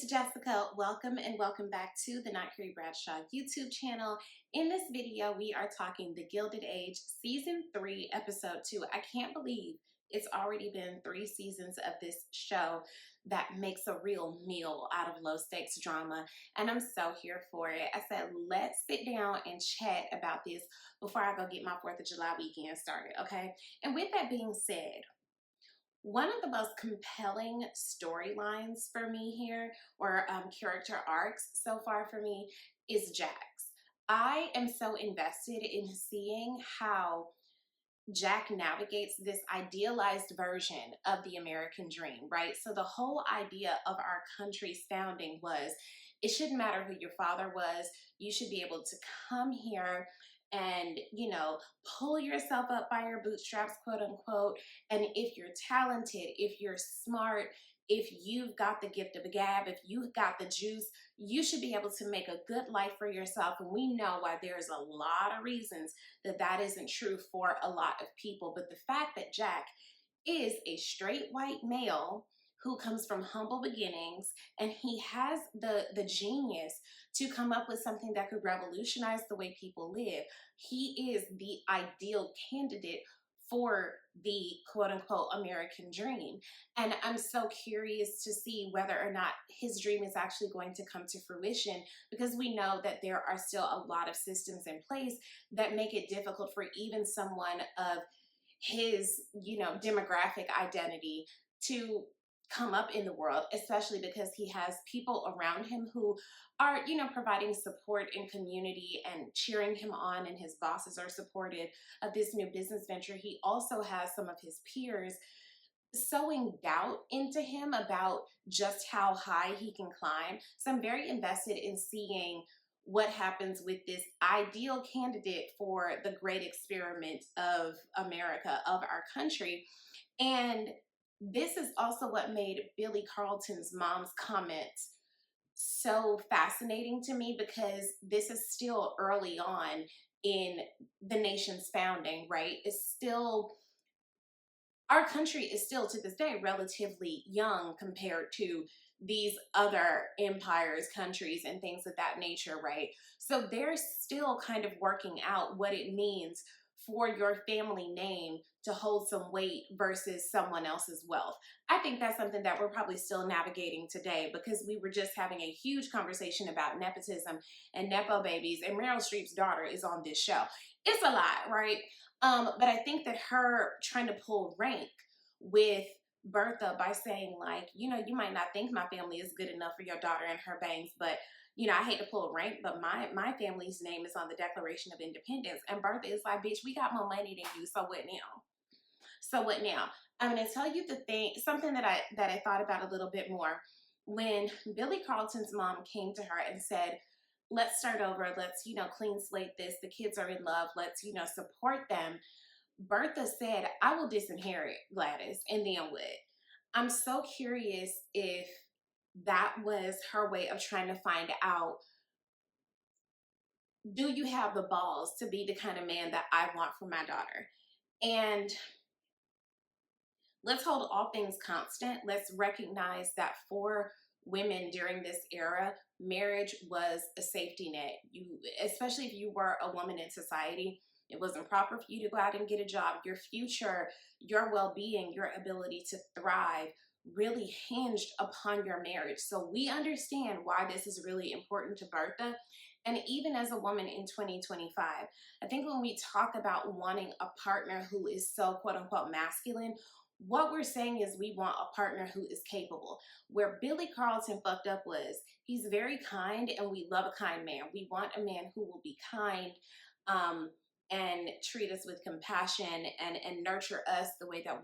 it's Jessica. Welcome and welcome back to the Not Carrie Bradshaw YouTube channel. In this video, we are talking The Gilded Age, Season 3, Episode 2. I can't believe it's already been 3 seasons of this show that makes a real meal out of low-stakes drama, and I'm so here for it. I said, let's sit down and chat about this before I go get my 4th of July weekend started, okay? And with that being said, one of the most compelling storylines for me here, or character arcs so far for me, is Jack's. I am so invested in seeing how Jack navigates this idealized version of the American dream, right? So the whole idea of our country's founding was it shouldn't matter who your father was. You should be able to come here and, pull yourself up by your bootstraps, quote unquote. And if you're talented, if you're smart, if you've got the gift of the gab, if you've got the juice, you should be able to make a good life for yourself. And we know why there's a lot of reasons that isn't true for a lot of people. But the fact that Jack is a straight white male who comes from humble beginnings, and he has the genius to come up with something that could revolutionize the way people live. He is the ideal candidate for the quote-unquote American dream. And I'm so curious to see whether or not his dream is actually going to come to fruition, because we know that there are still a lot of systems in place that make it difficult for even someone of his, demographic identity to come up in the world, especially because he has people around him who are, providing support in community and cheering him on, and his bosses are supportive of this new business venture. He also has some of his peers sowing doubt into him about just how high he can climb. So I'm very invested in seeing what happens with this ideal candidate for the great experiment of America, of our country. And this is also what made Billy Carlton's mom's comments so fascinating to me, because this is still early on in the nation's founding, right? Our country is still to this day relatively young compared to these other empires, countries, and things of that nature, right? So they're still kind of working out what it means for your family name to hold some weight versus someone else's wealth. I think that's something that we're probably still navigating today, because we were just having a huge conversation about nepotism and nepo babies, and Meryl Streep's daughter is on this show. It's a lot, right? But I think that her trying to pull rank with Bertha by saying, like, you might not think my family is good enough for your daughter and her bangs, but I hate to pull rank, but my family's name is on the Declaration of Independence. And Bertha is like, bitch, we got more money than you, so what now? So what now? I'm going to tell you something that I thought about a little bit more. When Billy Carlton's mom came to her and said, let's start over, let's, clean slate this, the kids are in love, let's, support them, Bertha said, I will disinherit Gladys and then what? I'm so curious if that was her way of trying to find out, do you have the balls to be the kind of man that I want for my daughter? And let's hold all things constant. Let's recognize that for women during this era, marriage was a safety net. Especially if you were a woman in society, it wasn't proper for you to go out and get a job. Your future, your well-being, your ability to thrive really hinged upon your marriage. So we understand why this is really important to Bertha. And even as a woman in 2025, I think when we talk about wanting a partner who is so quote unquote masculine, what we're saying is we want a partner who is capable. Where Billy Carlton fucked up was he's very kind, and we love a kind man. We want a man who will be kind, and treat us with compassion and nurture us the way that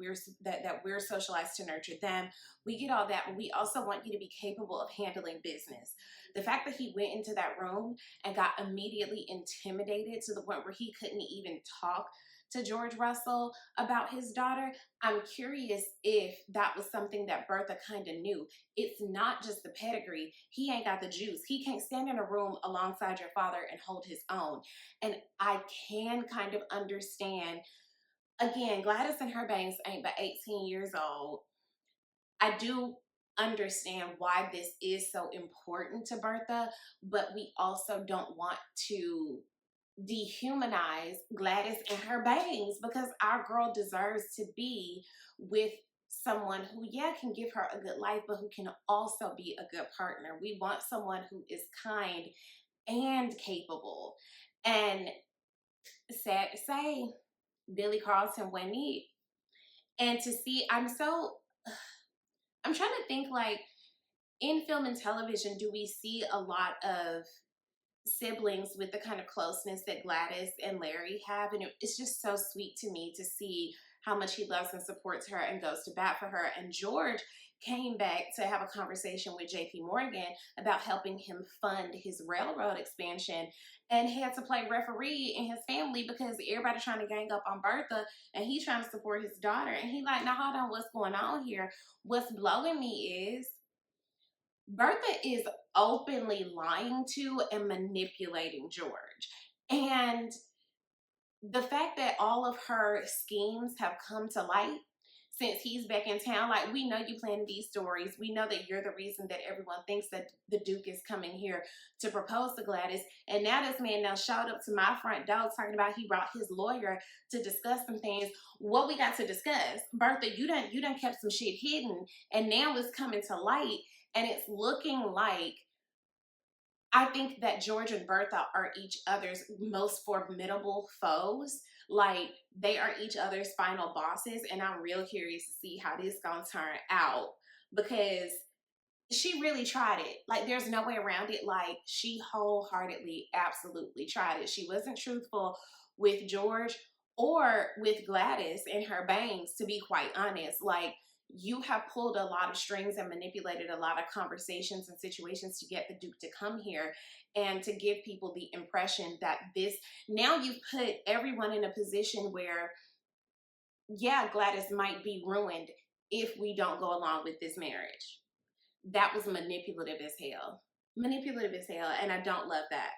we're socialized to nurture them. We get all that, but we also want you to be capable of handling business. The fact that he went into that room and got immediately intimidated to the point where he couldn't even talk to George Russell about his daughter, I'm curious if that was something that Bertha kind of knew. It's not just the pedigree. He ain't got the juice. He can't stand in a room alongside your father and hold his own. And I can kind of understand, again, Gladys and her bangs ain't but 18 years old. I do understand why this is so important to Bertha, but we also don't want to dehumanize Gladys and her bangs, because our girl deserves to be with someone who, yeah, can give her a good life, but who can also be a good partner. We want someone who is kind and capable. And sad to say, Billy Carlton went it. And to see, I'm trying to think, like, in film and television, do we see a lot of siblings with the kind of closeness that Gladys and Larry have? And it's just so sweet to me to see how much he loves and supports her and goes to bat for her. And George came back to have a conversation with JP Morgan about helping him fund his railroad expansion, and had to play referee in his family because everybody trying to gang up on Bertha, and he's trying to support his daughter. And he like, now hold on, what's going on here? What's blowing me is Bertha is openly lying to and manipulating George. And the fact that all of her schemes have come to light since he's back in town, like, we know you planning these stories. We know that you're the reason that everyone thinks that the Duke is coming here to propose to Gladys. And now this man now showed up to my front door talking about he brought his lawyer to discuss some things. What we got to discuss? Bertha, you done kept some shit hidden, and now it's coming to light. And it's looking like, I think that George and Bertha are each other's most formidable foes. Like, they are each other's final bosses. And I'm real curious to see how this gonna turn out, because she really tried it. Like, there's no way around it. Like, she wholeheartedly, absolutely tried it. She wasn't truthful with George or with Gladys and her bangs, to be quite honest. Like, you have pulled a lot of strings and manipulated a lot of conversations and situations to get the Duke to come here and to give people the impression that now you've put everyone in a position where, yeah, Gladys might be ruined if we don't go along with this marriage. That was manipulative as hell. Manipulative as hell, and I don't love that.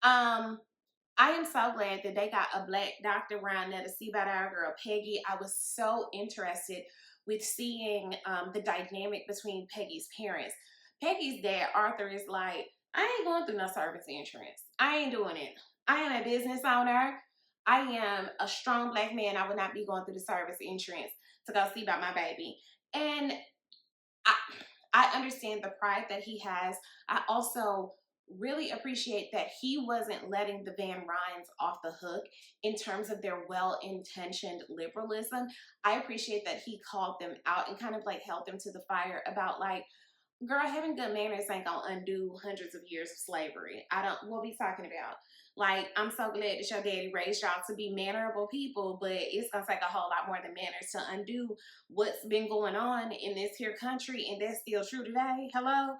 I am so glad that they got a black doctor around there to see about our girl Peggy. I was so interested with seeing the dynamic between Peggy's parents. Peggy's dad, Arthur, is like, I ain't going through no service insurance. I ain't doing it. I am a business owner. I am a strong black man. I would not be going through the service insurance to go see about my baby. And I understand the pride that he has. I also really appreciate that he wasn't letting the Van Ryns off the hook in terms of their well-intentioned liberalism. I appreciate that he called them out and kind of like held them to the fire about, like, girl, having good manners ain't gonna undo hundreds of years of slavery. What we talking about? Like, I'm so glad that your daddy raised y'all to be mannerable people, but it's gonna take a whole lot more than manners to undo what's been going on in this here country, and that's still true today. Hello?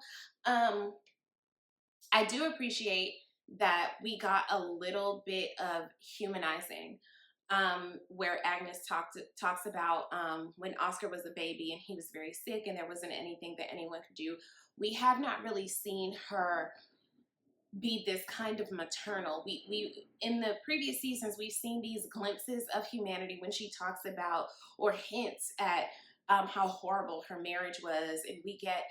I do appreciate that we got a little bit of humanizing, where Agnes talks about when Oscar was a baby and he was very sick and there wasn't anything that anyone could do. We have not really seen her be this kind of maternal. We in the previous seasons, we've seen these glimpses of humanity when she talks about or hints at how horrible her marriage was, and we get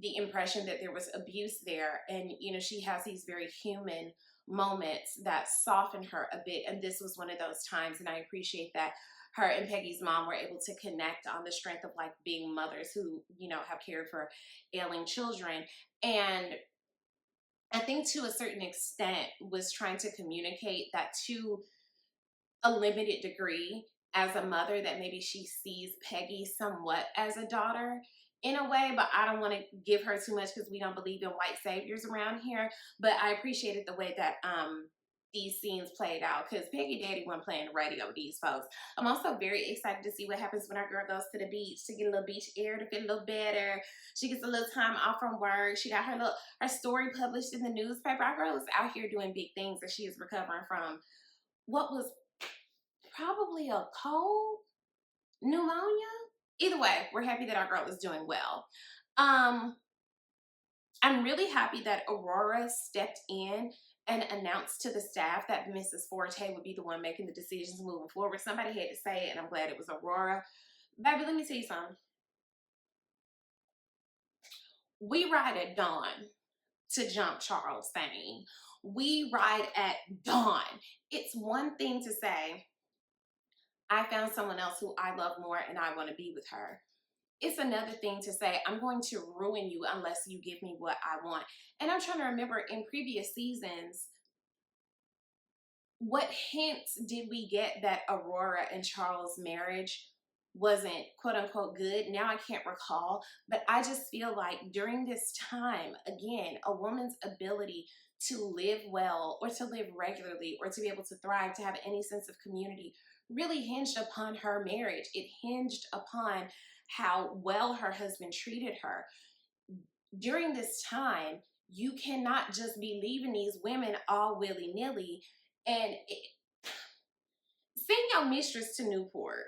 the impression that there was abuse there. And, you know, she has these very human moments that soften her a bit. And this was one of those times. And I appreciate that her and Peggy's mom were able to connect on the strength of, like, being mothers who, you know, have cared for ailing children. And I think to a certain extent was trying to communicate that to a limited degree as a mother, that maybe she sees Peggy somewhat as a daughter in a way, but I don't want to give her too much because we don't believe in white saviors around here. But I appreciated the way that these scenes played out, because Peggy Daddy wasn't playing the radio with these folks. I'm also very excited to see what happens when our girl goes to the beach to get a little beach air, to feel a little better. She gets a little time off from work. She got her story published in the newspaper. Our girl is out here doing big things, and she is recovering from what was probably a cold, pneumonia. Either way, we're happy that our girl is doing well. I'm really happy that Aurora stepped in and announced to the staff that Mrs. Forte would be the one making the decisions moving forward. Somebody had to say it, and I'm glad it was Aurora. Baby, let me tell you something. We ride at dawn to jump Charles Fane. We ride at dawn. It's one thing to say, I found someone else who I love more and I want to be with her. It's another thing to say, I'm going to ruin you unless you give me what I want. And I'm trying to remember in previous seasons, what hints did we get that Aurora and Charles' marriage wasn't quote unquote good? Now I can't recall, but I just feel like during this time, again, a woman's ability to live well or to live regularly or to be able to thrive, to have any sense of community, really hinged upon her marriage. It hinged upon how well her husband treated her. During this time, you cannot just be leaving these women all willy-nilly and send your mistress to Newport.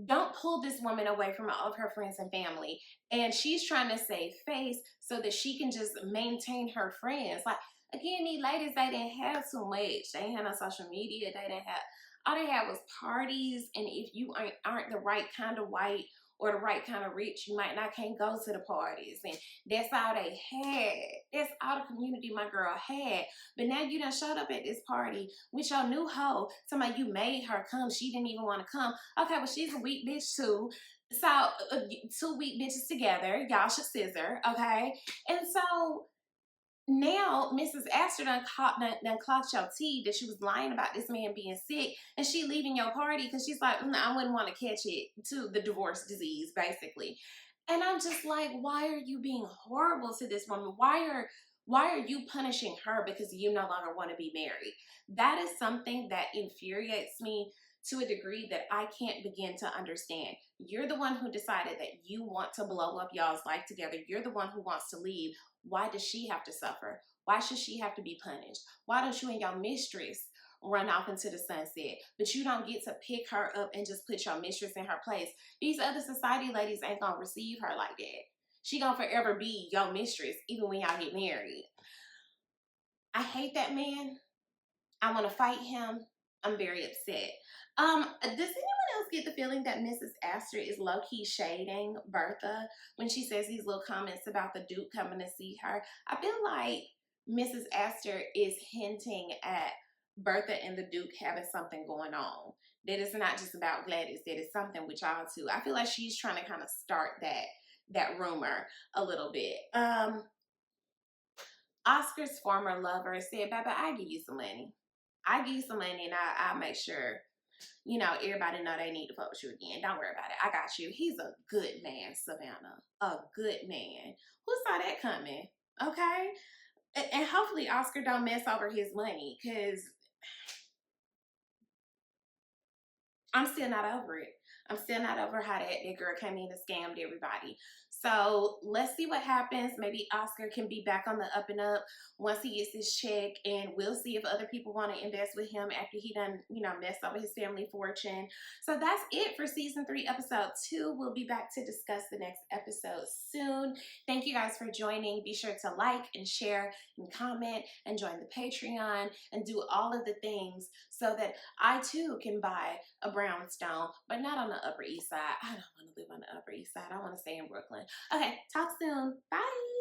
Don't pull this woman away from all of her friends and family. And she's trying to save face so that she can just maintain her friends. Like, again, these ladies, they didn't have too much. They didn't have no social media. They didn't have, all they had was parties. And if you aren't the right kind of white or the right kind of rich, you might not can't go to the parties. And that's all they had. That's all the community my girl had. But now you done showed up at this party with your new hoe. Somebody, you made her come. She didn't even want to come. Okay, well, she's a weak bitch too. So, two weak bitches together. Y'all should scissor, okay? And so now Mrs. Astor done clocked your tea that she was lying about this man being sick, and she leaving your party because she's like, I wouldn't want to catch it, to the divorce disease, basically. And I'm just like, why are you being horrible to this woman? Why are you punishing her because you no longer want to be married? That is something that infuriates me to a degree that I can't begin to understand. You're the one who decided that you want to blow up y'all's life together. You're the one who wants to leave. Why does she have to suffer? Why should she have to be punished? Why don't you and your mistress run off into the sunset? But you don't get to pick her up and just put your mistress in her place. These other society ladies ain't gonna receive her like that. She gonna forever be your mistress, even when y'all get married. I hate that man. I want to fight him. I'm very upset. Does anyone else get the feeling that Mrs. Astor is low-key shading Bertha when she says these little comments about the Duke coming to see her? I feel like Mrs. Astor is hinting at Bertha and the Duke having something going on. That it's not just about Gladys, that it's something with y'all too. I feel like she's trying to kind of start that rumor a little bit. Oscar's former lover said, baby, I give you some money. I give you some money and I'll make sure, everybody know they need to fuck with you again. Don't worry about it. I got you. He's a good man, Savannah. A good man. Who saw that coming? Okay? And hopefully Oscar don't mess over his money, because I'm still not over it. I'm still not over how that girl came in and scammed everybody. So let's see what happens. Maybe Oscar can be back on the up and up once he gets his check, and we'll see if other people want to invest with him after he done, messed over his family fortune. So that's it for season 3, episode 2. We'll be back to discuss the next episode soon. Thank you guys for joining. Be sure to like and share and comment and join the Patreon and do all of the things so that I too can buy a brownstone, but not on the Upper East Side. I don't want to live on the Upper East Side. I want to stay in Brooklyn. Okay, talk soon. Bye.